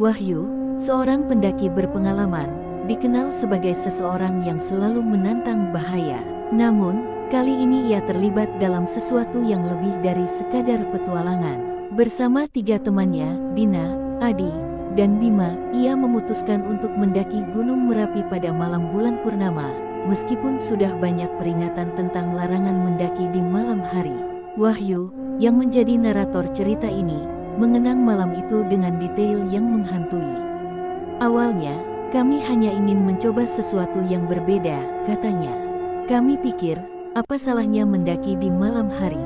Wahyu, seorang pendaki berpengalaman, dikenal sebagai seseorang yang selalu menantang bahaya. Namun, kali ini ia terlibat dalam sesuatu yang lebih dari sekadar petualangan. Bersama 3 temannya, Dina, Adi, dan Bima, ia memutuskan untuk mendaki Gunung Merapi pada malam bulan purnama, meskipun sudah banyak peringatan tentang larangan mendaki di malam hari. Wahyu, yang menjadi narator cerita ini, mengenang malam itu dengan detail yang menghantui. Awalnya, kami hanya ingin mencoba sesuatu yang berbeda, katanya. Kami pikir, apa salahnya mendaki di malam hari?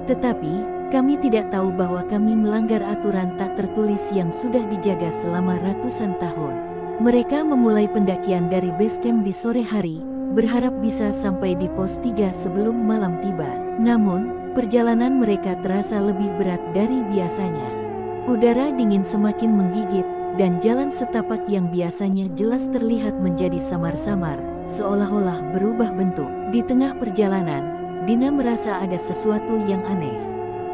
Tetapi, kami tidak tahu bahwa kami melanggar aturan tak tertulis yang sudah dijaga selama ratusan tahun. Mereka memulai pendakian dari base camp di sore hari, berharap bisa sampai di pos 3 sebelum malam tiba. Namun, perjalanan mereka terasa lebih berat dari biasanya. Udara dingin semakin menggigit, dan jalan setapak yang biasanya jelas terlihat menjadi samar-samar, seolah-olah berubah bentuk. Di tengah perjalanan, Dina merasa ada sesuatu yang aneh.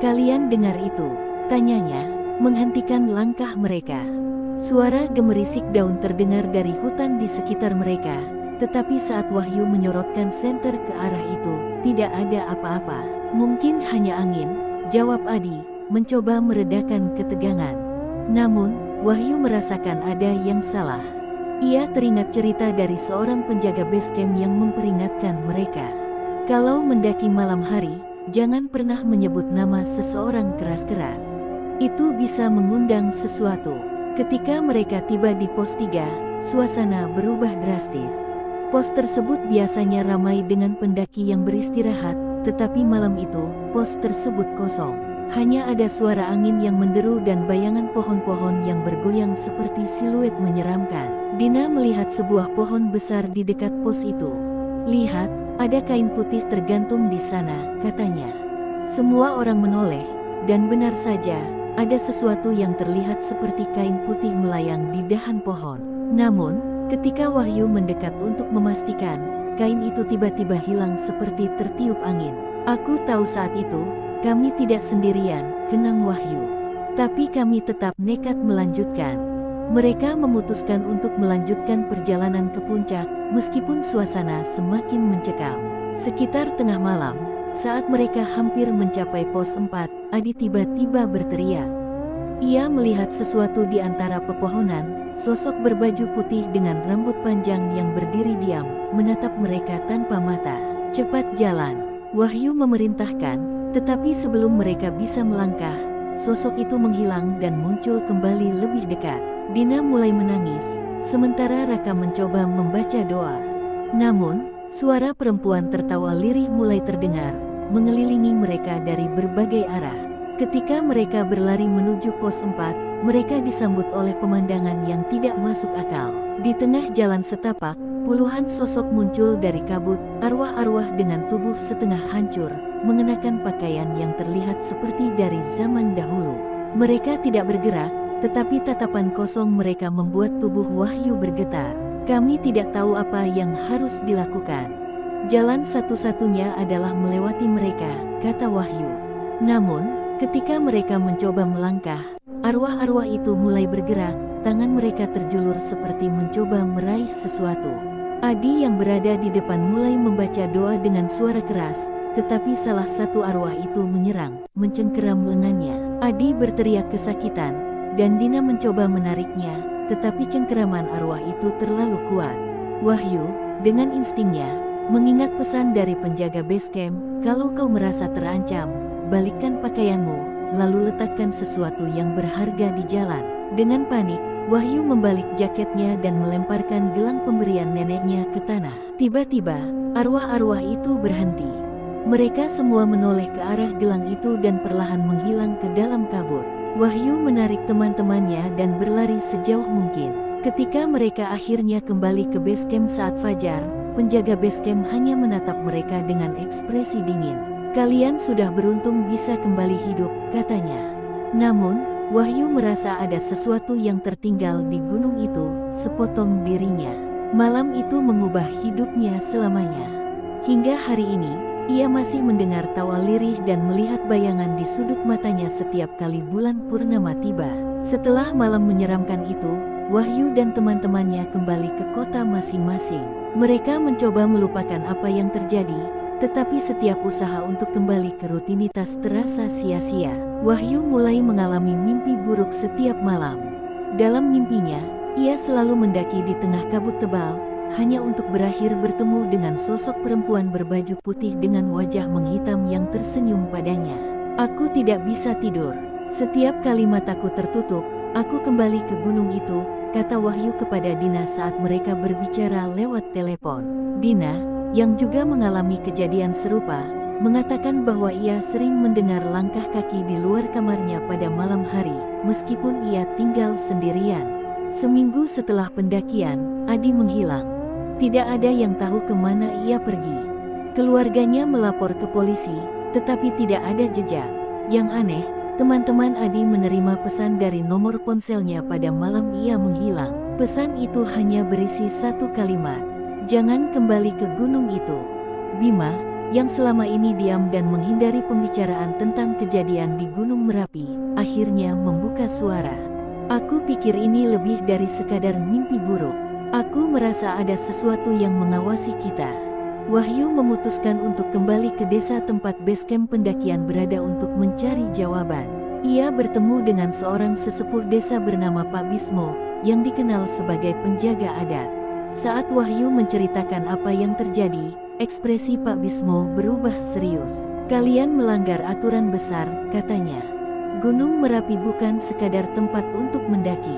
"Kalian dengar itu?" tanyanya, menghentikan langkah mereka. Suara gemerisik daun terdengar dari hutan di sekitar mereka, tetapi saat Wahyu menyorotkan senter ke arah itu, tidak ada apa-apa. "Mungkin hanya angin," jawab Adi, mencoba meredakan ketegangan. Namun, Wahyu merasakan ada yang salah. Ia teringat cerita dari seorang penjaga base camp yang memperingatkan mereka. Kalau mendaki malam hari, jangan pernah menyebut nama seseorang keras-keras. Itu bisa mengundang sesuatu. Ketika mereka tiba di pos 3, suasana berubah drastis. Pos tersebut biasanya ramai dengan pendaki yang beristirahat, tetapi malam itu, pos tersebut kosong. Hanya ada suara angin yang menderu dan bayangan pohon-pohon yang bergoyang seperti siluet menyeramkan. Dina melihat sebuah pohon besar di dekat pos itu. "Lihat, ada kain putih tergantung di sana," katanya. Semua orang menoleh, dan benar saja, ada sesuatu yang terlihat seperti kain putih melayang di dahan pohon. Namun, ketika Wahyu mendekat untuk memastikan, kain itu tiba-tiba hilang seperti tertiup angin. "Aku tahu saat itu, kami tidak sendirian," kenang Wahyu. "Tapi kami tetap nekat melanjutkan." Mereka memutuskan untuk melanjutkan perjalanan ke puncak, meskipun suasana semakin mencekam. Sekitar tengah malam, saat mereka hampir mencapai pos 4, Adi tiba-tiba berteriak. Ia melihat sesuatu di antara pepohonan, sosok berbaju putih dengan rambut panjang yang berdiri diam, menatap mereka tanpa mata. "Cepat jalan," Wahyu memerintahkan. Tetapi sebelum mereka bisa melangkah, sosok itu menghilang dan muncul kembali lebih dekat. Dina mulai menangis, sementara Raka mencoba membaca doa. Namun, suara perempuan tertawa lirih mulai terdengar, mengelilingi mereka dari berbagai arah. Ketika mereka berlari menuju pos 4, mereka disambut oleh pemandangan yang tidak masuk akal. Di tengah jalan setapak, puluhan sosok muncul dari kabut, arwah-arwah dengan tubuh setengah hancur, mengenakan pakaian yang terlihat seperti dari zaman dahulu. Mereka tidak bergerak, tetapi tatapan kosong mereka membuat tubuh Wahyu bergetar. "Kami tidak tahu apa yang harus dilakukan. Jalan satu-satunya adalah melewati mereka," kata Wahyu. Namun, ketika mereka mencoba melangkah, arwah-arwah itu mulai bergerak, tangan mereka terjulur seperti mencoba meraih sesuatu. Adi yang berada di depan mulai membaca doa dengan suara keras, tetapi salah satu arwah itu menyerang, mencengkeram lengannya. Adi berteriak kesakitan, dan Dina mencoba menariknya, tetapi cengkeraman arwah itu terlalu kuat. Wahyu, dengan instingnya, mengingat pesan dari penjaga base camp, "Kalau kau merasa terancam, balikkan pakaianmu, lalu letakkan sesuatu yang berharga di jalan." Dengan panik, Wahyu membalik jaketnya dan melemparkan gelang pemberian neneknya ke tanah. Tiba-tiba, arwah-arwah itu berhenti. Mereka semua menoleh ke arah gelang itu dan perlahan menghilang ke dalam kabut. Wahyu menarik teman-temannya dan berlari sejauh mungkin. Ketika mereka akhirnya kembali ke base camp saat fajar, penjaga base camp hanya menatap mereka dengan ekspresi dingin. "Kalian sudah beruntung bisa kembali hidup," katanya. Namun, Wahyu merasa ada sesuatu yang tertinggal di gunung itu, sepotong dirinya. Malam itu mengubah hidupnya selamanya. Hingga hari ini, ia masih mendengar tawa lirih dan melihat bayangan di sudut matanya setiap kali bulan purnama tiba. Setelah malam menyeramkan itu, Wahyu dan teman-temannya kembali ke kota masing-masing. Mereka mencoba melupakan apa yang terjadi, tetapi setiap usaha untuk kembali ke rutinitas terasa sia-sia. Wahyu mulai mengalami mimpi buruk setiap malam. Dalam mimpinya, ia selalu mendaki di tengah kabut tebal, hanya untuk berakhir bertemu dengan sosok perempuan berbaju putih dengan wajah menghitam yang tersenyum padanya. Aku tidak bisa tidur. Setiap kali mataku tertutup, aku kembali ke gunung itu, kata Wahyu kepada Dina saat mereka berbicara lewat telepon. Dina, yang juga mengalami kejadian serupa, mengatakan bahwa ia sering mendengar langkah kaki di luar kamarnya pada malam hari, meskipun ia tinggal sendirian. Seminggu setelah pendakian, Adi menghilang. Tidak ada yang tahu kemana ia pergi. Keluarganya melapor ke polisi, tetapi tidak ada jejak. Yang aneh, teman-teman Adi menerima pesan dari nomor ponselnya pada malam ia menghilang. Pesan itu hanya berisi satu kalimat, "Jangan kembali ke gunung itu." Bima, yang selama ini diam dan menghindari pembicaraan tentang kejadian di Gunung Merapi, akhirnya membuka suara. "Aku pikir ini lebih dari sekadar mimpi buruk. Aku merasa ada sesuatu yang mengawasi kita." Wahyu memutuskan untuk kembali ke desa tempat basecamp pendakian berada untuk mencari jawaban. Ia bertemu dengan seorang sesepuh desa bernama Pak Bismo, yang dikenal sebagai penjaga adat. Saat Wahyu menceritakan apa yang terjadi, ekspresi Pak Bismo berubah serius. "Kalian melanggar aturan besar," katanya. "Gunung Merapi bukan sekadar tempat untuk mendaki.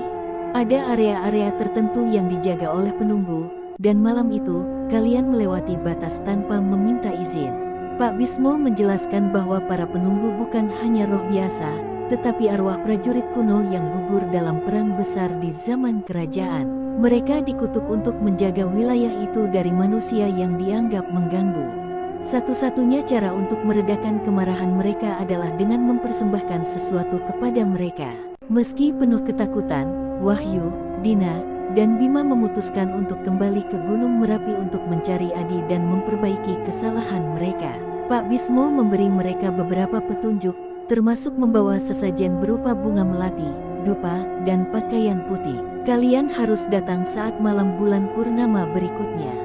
Ada area-area tertentu yang dijaga oleh penunggu, dan malam itu, kalian melewati batas tanpa meminta izin." Pak Bismo menjelaskan bahwa para penunggu bukan hanya roh biasa, tetapi arwah prajurit kuno yang gugur dalam perang besar di zaman kerajaan. Mereka dikutuk untuk menjaga wilayah itu dari manusia yang dianggap mengganggu. Satu-satunya cara untuk meredakan kemarahan mereka adalah dengan mempersembahkan sesuatu kepada mereka. Meski penuh ketakutan, Wahyu, Dina, dan Bima memutuskan untuk kembali ke Gunung Merapi untuk mencari Adi dan memperbaiki kesalahan mereka. Pak Bismo memberi mereka beberapa petunjuk, termasuk membawa sesajen berupa bunga melati, dupa, dan pakaian putih. "Kalian harus datang saat malam bulan purnama berikutnya.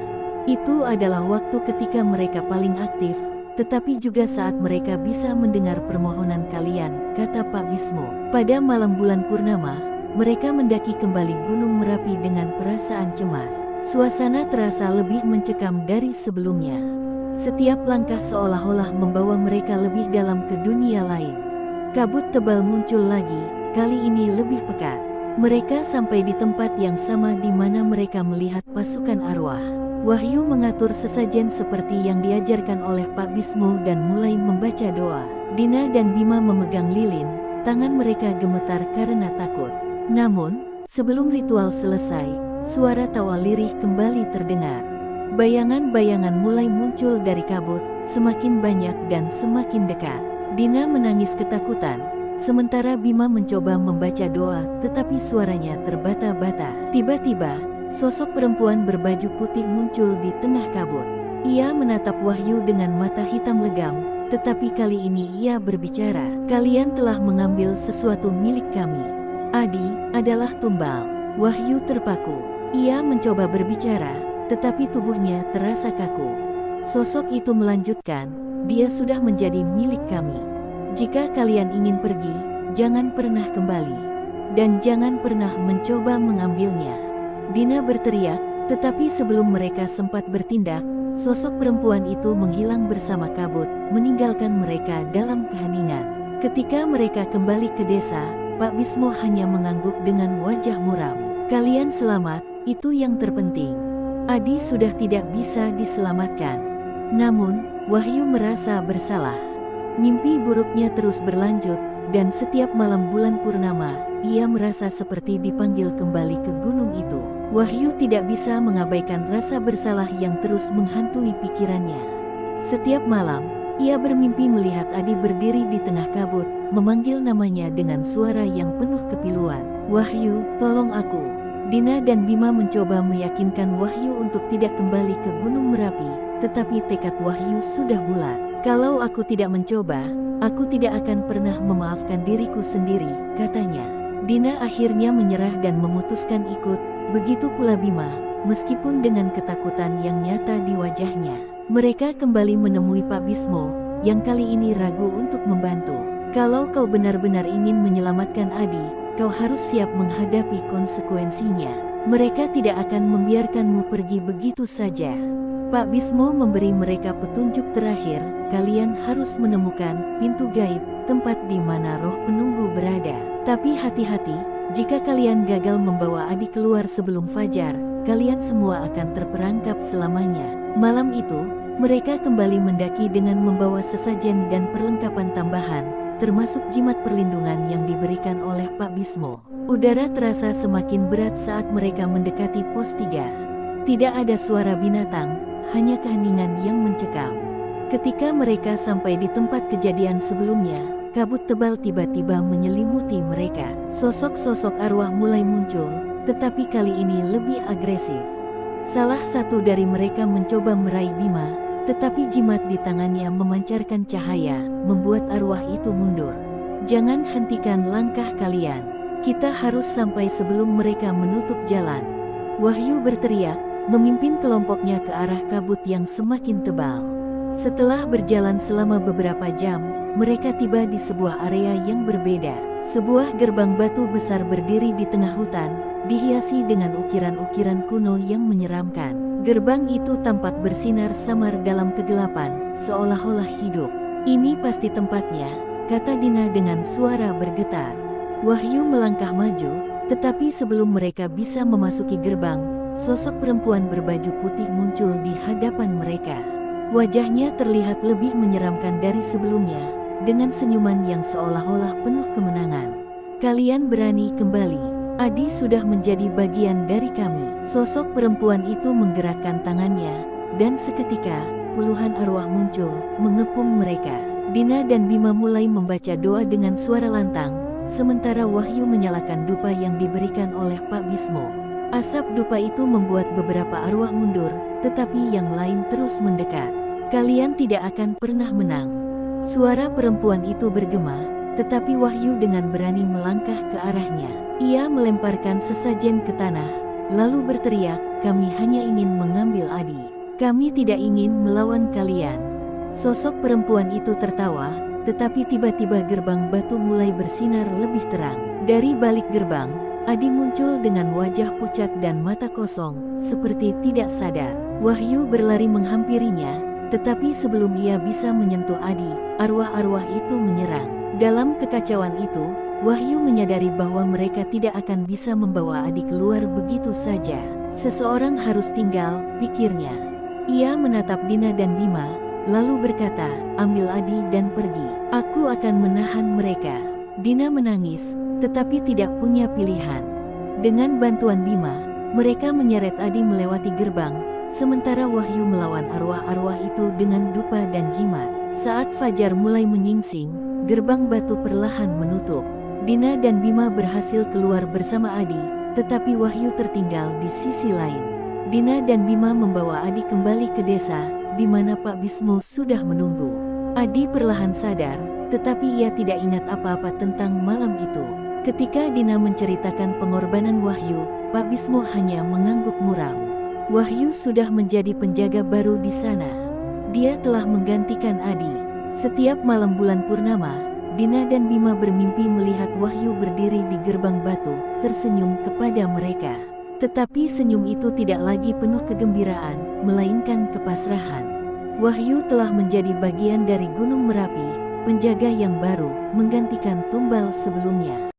Itu adalah waktu ketika mereka paling aktif, tetapi juga saat mereka bisa mendengar permohonan kalian," kata Pak Bismo. Pada malam bulan purnama, mereka mendaki kembali Gunung Merapi dengan perasaan cemas. Suasana terasa lebih mencekam dari sebelumnya. Setiap langkah seolah-olah membawa mereka lebih dalam ke dunia lain. Kabut tebal muncul lagi, kali ini lebih pekat. Mereka sampai di tempat yang sama di mana mereka melihat pasukan arwah. Wahyu mengatur sesajen seperti yang diajarkan oleh Pak Bismo dan mulai membaca doa. Dina dan Bima memegang lilin, tangan mereka gemetar karena takut. Namun, sebelum ritual selesai, suara tawa lirih kembali terdengar. Bayangan-bayangan mulai muncul dari kabut, semakin banyak dan semakin dekat. Dina menangis ketakutan, sementara Bima mencoba membaca doa, tetapi suaranya terbata-bata. Tiba-tiba, sosok perempuan berbaju putih muncul di tengah kabut. Ia menatap Wahyu dengan mata hitam legam, tetapi kali ini ia berbicara. "Kalian telah mengambil sesuatu milik kami. Adi adalah tumbal." Wahyu terpaku. Ia mencoba berbicara, tetapi tubuhnya terasa kaku. Sosok itu melanjutkan, "Dia sudah menjadi milik kami. Jika kalian ingin pergi, jangan pernah kembali. Dan jangan pernah mencoba mengambilnya." Dina berteriak, tetapi sebelum mereka sempat bertindak, sosok perempuan itu menghilang bersama kabut, meninggalkan mereka dalam keheningan. Ketika mereka kembali ke desa, Pak Bismo hanya mengangguk dengan wajah muram. "Kalian selamat, itu yang terpenting. Adi sudah tidak bisa diselamatkan." Namun, Wahyu merasa bersalah. Mimpi buruknya terus berlanjut, dan setiap malam bulan purnama, ia merasa seperti dipanggil kembali ke gunung itu. Wahyu tidak bisa mengabaikan rasa bersalah yang terus menghantui pikirannya. Setiap malam, ia bermimpi melihat Adi berdiri di tengah kabut, memanggil namanya dengan suara yang penuh kepiluan. "Wahyu, tolong aku." Dina dan Bima mencoba meyakinkan Wahyu untuk tidak kembali ke Gunung Merapi, tetapi tekad Wahyu sudah bulat. "Kalau aku tidak mencoba, aku tidak akan pernah memaafkan diriku sendiri," katanya. Dina akhirnya menyerah dan memutuskan ikut, begitu pula Bima, meskipun dengan ketakutan yang nyata di wajahnya. Mereka kembali menemui Pak Bismo, yang kali ini ragu untuk membantu. Kalau kau benar-benar ingin menyelamatkan Adi, kau harus siap menghadapi konsekuensinya. Mereka tidak akan membiarkanmu pergi begitu saja. Pak Bismo memberi mereka petunjuk terakhir, kalian harus menemukan pintu gaib, tempat di mana roh penunggu berada. Tapi hati-hati, jika kalian gagal membawa Adi keluar sebelum fajar, kalian semua akan terperangkap selamanya. Malam itu, mereka kembali mendaki dengan membawa sesajen dan perlengkapan tambahan, termasuk jimat perlindungan yang diberikan oleh Pak Bismo. Udara terasa semakin berat saat mereka mendekati pos 3. Tidak ada suara binatang, hanya keheningan yang mencekam. Ketika mereka sampai di tempat kejadian sebelumnya, kabut tebal tiba-tiba menyelimuti mereka. Sosok-sosok arwah mulai muncul, tetapi kali ini lebih agresif. Salah satu dari mereka mencoba meraih Bima, tetapi jimat di tangannya memancarkan cahaya, membuat arwah itu mundur. Jangan hentikan langkah kalian. Kita harus sampai sebelum mereka menutup jalan. Wahyu berteriak, memimpin kelompoknya ke arah kabut yang semakin tebal. Setelah berjalan selama beberapa jam, mereka tiba di sebuah area yang berbeda. Sebuah gerbang batu besar berdiri di tengah hutan, dihiasi dengan ukiran-ukiran kuno yang menyeramkan. Gerbang itu tampak bersinar samar dalam kegelapan, seolah-olah hidup. Ini pasti tempatnya, kata Dina dengan suara bergetar. Wahyu melangkah maju, tetapi sebelum mereka bisa memasuki gerbang, sosok perempuan berbaju putih muncul di hadapan mereka. Wajahnya terlihat lebih menyeramkan dari sebelumnya, dengan senyuman yang seolah-olah penuh kemenangan. Kalian berani kembali. Adi sudah menjadi bagian dari kami. Sosok perempuan itu menggerakkan tangannya, dan seketika, puluhan arwah muncul, mengepung mereka. Dina dan Bima mulai membaca doa dengan suara lantang, sementara Wahyu menyalakan dupa yang diberikan oleh Pak Bismo. Asap dupa itu membuat beberapa arwah mundur, tetapi yang lain terus mendekat. Kalian tidak akan pernah menang. Suara perempuan itu bergema, tetapi Wahyu dengan berani melangkah ke arahnya. Ia melemparkan sesajen ke tanah, lalu berteriak, kami hanya ingin mengambil Adi. Kami tidak ingin melawan kalian. Sosok perempuan itu tertawa, tetapi tiba-tiba gerbang batu mulai bersinar lebih terang. Dari balik gerbang, Adi muncul dengan wajah pucat dan mata kosong, seperti tidak sadar. Wahyu berlari menghampirinya, tetapi sebelum ia bisa menyentuh Adi, arwah-arwah itu menyerang. Dalam kekacauan itu, Wahyu menyadari bahwa mereka tidak akan bisa membawa Adi keluar begitu saja. Seseorang harus tinggal, pikirnya. Ia menatap Dina dan Bima, lalu berkata, ambil Adi dan pergi. Aku akan menahan mereka. Dina menangis, tetapi tidak punya pilihan. Dengan bantuan Bima, mereka menyeret Adi melewati gerbang, sementara Wahyu melawan arwah-arwah itu dengan dupa dan jimat. Saat fajar mulai menyingsing, gerbang batu perlahan menutup. Dina dan Bima berhasil keluar bersama Adi, tetapi Wahyu tertinggal di sisi lain. Dina dan Bima membawa Adi kembali ke desa, di mana Pak Bismo sudah menunggu. Adi perlahan sadar, tetapi ia tidak ingat apa-apa tentang malam itu. Ketika Dina menceritakan pengorbanan Wahyu, Pak Bismo hanya mengangguk muram. Wahyu sudah menjadi penjaga baru di sana. Dia telah menggantikan Adi. Setiap malam bulan purnama, Dina dan Bima bermimpi melihat Wahyu berdiri di gerbang batu, tersenyum kepada mereka. Tetapi senyum itu tidak lagi penuh kegembiraan, melainkan kepasrahan. Wahyu telah menjadi bagian dari Gunung Merapi, penjaga yang baru, menggantikan tumbal sebelumnya.